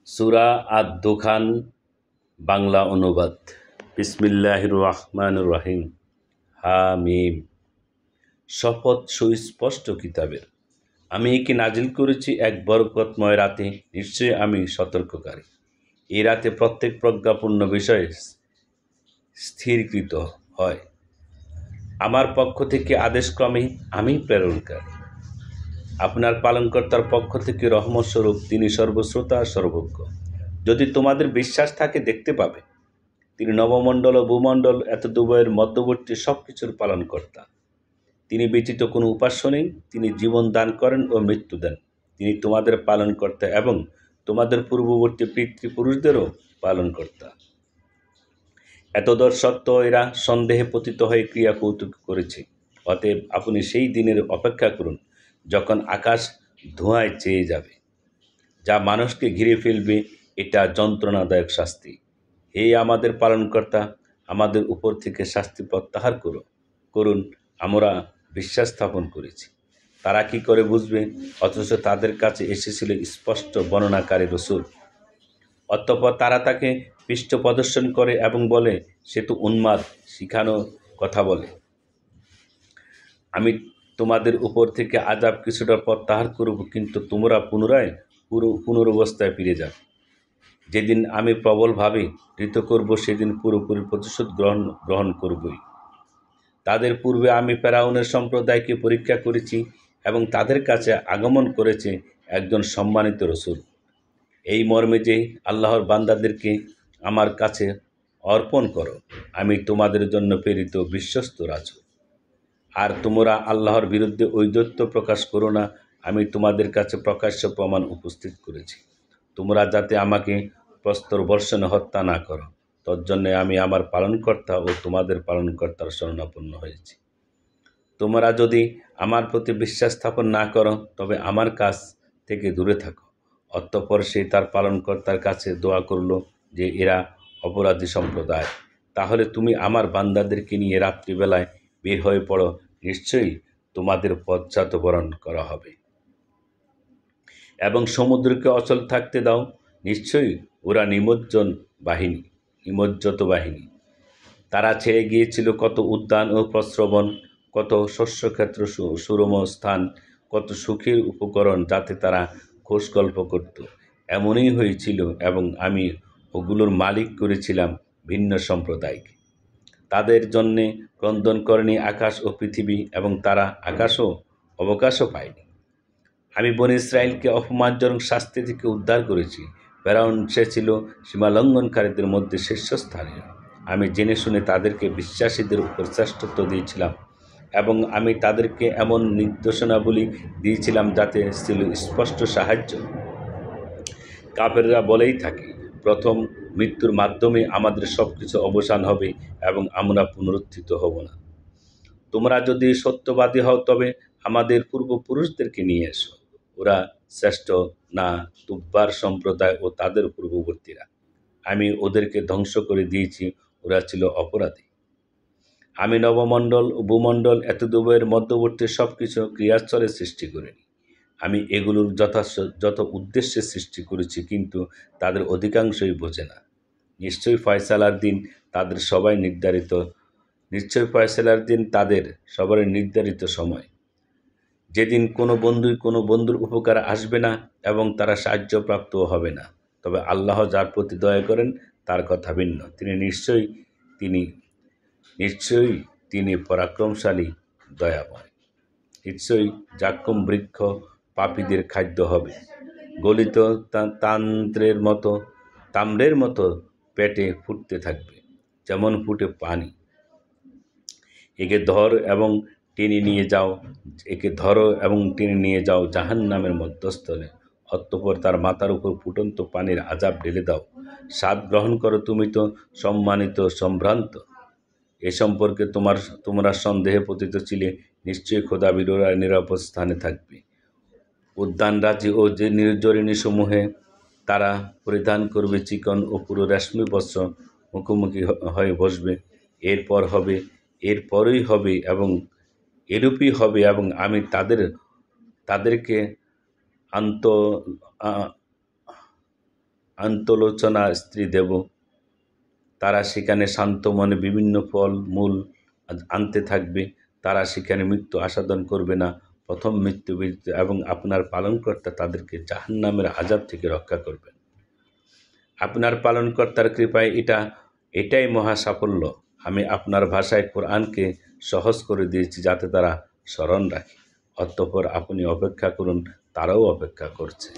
সূরা আদ-দুখান বাংলা অনুবাদ। বিসমিল্লাহির রহমানির রহিম। হামিম। শপথ সুস্পষ্ট কিতাবের। আমি একে নাজিল করেছি এক বরকতময় রাতে, নিশ্চয়ই আমি সতর্ককারী। এই রাতে প্রত্যেক প্রজ্ঞাপূর্ণ বিষয় স্থিরকৃত হয়। আমার পক্ষ থেকে আদেশক্রমে আমি প্রেরণকারী। আপনার পালনকর্তার পক্ষ থেকে রহমতস্বরূপ তিনি সর্বশ্রোতা সর্বজ্ঞ। যদি তোমাদের বিশ্বাস থাকে দেখতে পাবে, তিনি নবমণ্ডল ও ভূমণ্ডল এতদুভয়ের মধ্যবর্তী সব কিছুর পালনকর্তা। তিনি ব্যতীত কোনো উপাস্য নেই। তিনি জীবন দান করেন ও মৃত্যু দেন। তিনি তোমাদের পালনকর্তা এবং তোমাদের পূর্ববর্তী পিতৃপুরুষদেরও পালনকর্তা। এতদর সত্ত্বেও এরা সন্দেহে পতিত হয়ে ক্রিয়া কৌতুক করেছে। অতএব আপনি সেই দিনের অপেক্ষা করুন যখন আকাশ ধোঁয়ায় চেয়ে যাবে, যা মানুষকে ঘিরে ফেলবে। এটা যন্ত্রণাদায়ক শাস্তি। হে আমাদের পালনকর্তা, আমাদের উপর থেকে শাস্তি প্রত্যাহার করুন। আমরা বিশ্বাস স্থাপন করেছি। তারা কি করে বুঝবে, অথচ তাদের কাছে এসেছিল স্পষ্ট বর্ণনাকারী রসূল। অতঃপর তারা তাকে পৃষ্ঠ প্রদর্শন করে এবং বলে, সে তো উন্মাদ, শিখানো কথা বলে। আমি তোমাদের উপর থেকে আযাব কিছুটা প্রত্যাহার করব, কিন্তু তোমরা পুনরায় পুনরবস্থায় ফিরে যাবে। যেদিন আমি প্রবলভাবে ঋত করব, সেদিন পুরোপুরি প্রতিশোধ গ্রহণ করবই। তাদের পূর্বে আমি ফেরাউনের সম্প্রদায়কে পরীক্ষা করেছি এবং তাদের কাছে আগমন করেছে একজন সম্মানিত রসূল, এই মর্মে যে, আল্লাহর বান্দাদেরকে আমার কাছে অর্পণ করো, আমি তোমাদের জন্য প্রেরিত বিশ্বস্ত রাসূল। আর তোমরা আল্লাহর বিরুদ্ধে ঔদ্ধত্য প্রকাশ করো না। আমি তোমাদের কাছে প্রকাশ্য প্রমাণ উপস্থিত করেছি, তোমরা যাতে আমাকে প্রস্তরবর্ষণে হত্যা না করো। তজ্জন্যে আমি আমার পালনকর্তা ও তোমাদের পালনকর্তার শরণাপন্ন হয়েছি। তোমরা যদি আমার প্রতি বিশ্বাস স্থাপন না করো, তবে আমার কাছ থেকে দূরে থাকো। অতঃপর সে তার পালনকর্তার কাছে দোয়া করল যে, এরা অপরাধী সম্প্রদায়। তাহলে তুমি আমার বান্দাদেরকে নিয়ে রাত্রিবেলায় বের হয়ে পড়ো, নিশ্চয়ই তোমাদের পশ্চাৎপসরণ করা হবে। এবং সমুদ্রকে অচল থাকতে দাও, নিশ্চয়ই ওরা নিমজ্জিত বাহিনী। তারা ছেড়ে গিয়েছিল কত উদ্যান ও প্রস্রবণ, কত শস্যক্ষেত্র, সুরম স্থান, কত সুখের উপকরণ, যাতে তারা খোশ গল্প করত। এমনই হয়েছিল, এবং আমি ওগুলোর মালিক করেছিলাম ভিন্ন সম্প্রদায়কে। তাদের জন্যে ক্রন্দন করেনি আকাশ ও পৃথিবী, এবং তারা আকাশও অবকাশও পায়নি। আমি বনী ইসরাইলকে অপমানজনক শাস্তি থেকে উদ্ধার করেছি। ফেরাউন সে ছিল সীমালঙ্ঘনকারীদের মধ্যে শীর্ষস্থানীয়। আমি জেনে শুনে তাদেরকে বিশ্বাসীদের উপর শ্রেষ্ঠত্ব দিয়েছিলাম, এবং আমি তাদেরকে এমন নির্দেশনাবলী দিয়েছিলাম যাতে ছিল স্পষ্ট সাহায্য। কাফেররা বলেই থাকে, প্রথম মৃত্যুর মাধ্যমে আমাদের সব কিছু অবসান হবে এবং আমরা পুনরুত্থিত হব না। তোমরা যদি সত্যবাদী হও, তবে আমাদের পূর্বপুরুষদেরকে নিয়ে এসো। ওরা শ্রেষ্ঠ না তুব্বার সম্প্রদায় ও তাদের পূর্ববর্তীরা? আমি ওদেরকে ধ্বংস করে দিয়েছি, ওরা ছিল অপরাধী। আমি নবমণ্ডল ও ভূমণ্ডল এতদুভয়ের মধ্যবর্তী সব কিছু ক্রিয়াস্থলে সৃষ্টি করিনি। আমি এগুলোর যত উদ্দেশ্যে সৃষ্টি করেছি, কিন্তু তাদের অধিকাংশই বোঝে না। নিশ্চয়ই ফয়সালার দিন তাদের সবারই নির্ধারিত সময়, যেদিন কোনো বন্ধুই কোনো বন্ধুর উপকার আসবে না এবং তারা সাহায্যপ্রাপ্তও হবে না। তবে আল্লাহ যার প্রতি দয়া করেন তার কথা ভিন্ন। নিশ্চয়ই তিনি পরাক্রমশালী, দয়াময়। নিশ্চয়ই জাক্কুম বৃক্ষ পাপীদের খাদ্য হবে। গলিত তাম্রের মতো পেটে ফুটতে থাকবে, যেমন ফুটে পানি। একে ধরো এবং টেনে নিয়ে যাও জাহান্নামের মধ্যস্থলে। অতঃপর তার মাথার উপর ফুটন্ত পানির আযাব ঢেলে দাও। স্বাদ গ্রহণ করো, তুমি তো সম্মানিত সম্ভ্রান্ত। এ সম্পর্কে তোমরা সন্দেহে পতিত ছিলে। নিশ্চয়ই খোদাভীরুরা নিরাপদ স্থানে থাকবে। উদ্যানরাজি ও যে নির্জরিণীসমূহে তারা পরিধান করবে চিকন ও পুরো রেশমি বস্ত্র, মুখোমুখি হয়ে বসবে। এরপরই হবে এবং এরূপই হবে, এবং আমি তাদেরকে আন্তলোচনা স্ত্রী দেব। তারা সেখানে শান্ত মনে বিভিন্ন ফল মূল আনতে থাকবে। তারা সেখানে মৃত্যু আস্বাদন করবে না, প্রথম মৃত্যু, এবং আপনার পালনকর্তা তাদেরকে জাহান্নামের আযাব থেকে রক্ষা করবেন। আপনার পালনকর্তার কৃপায় এটাই মহা সাফল্য। আমি আপনার ভাষায় কোরআনকে সহজ করে দিয়েছি যাতে তারা স্মরণ রাখে। অতঃপর আপনি অপেক্ষা করুন, তারাও অপেক্ষা করছে।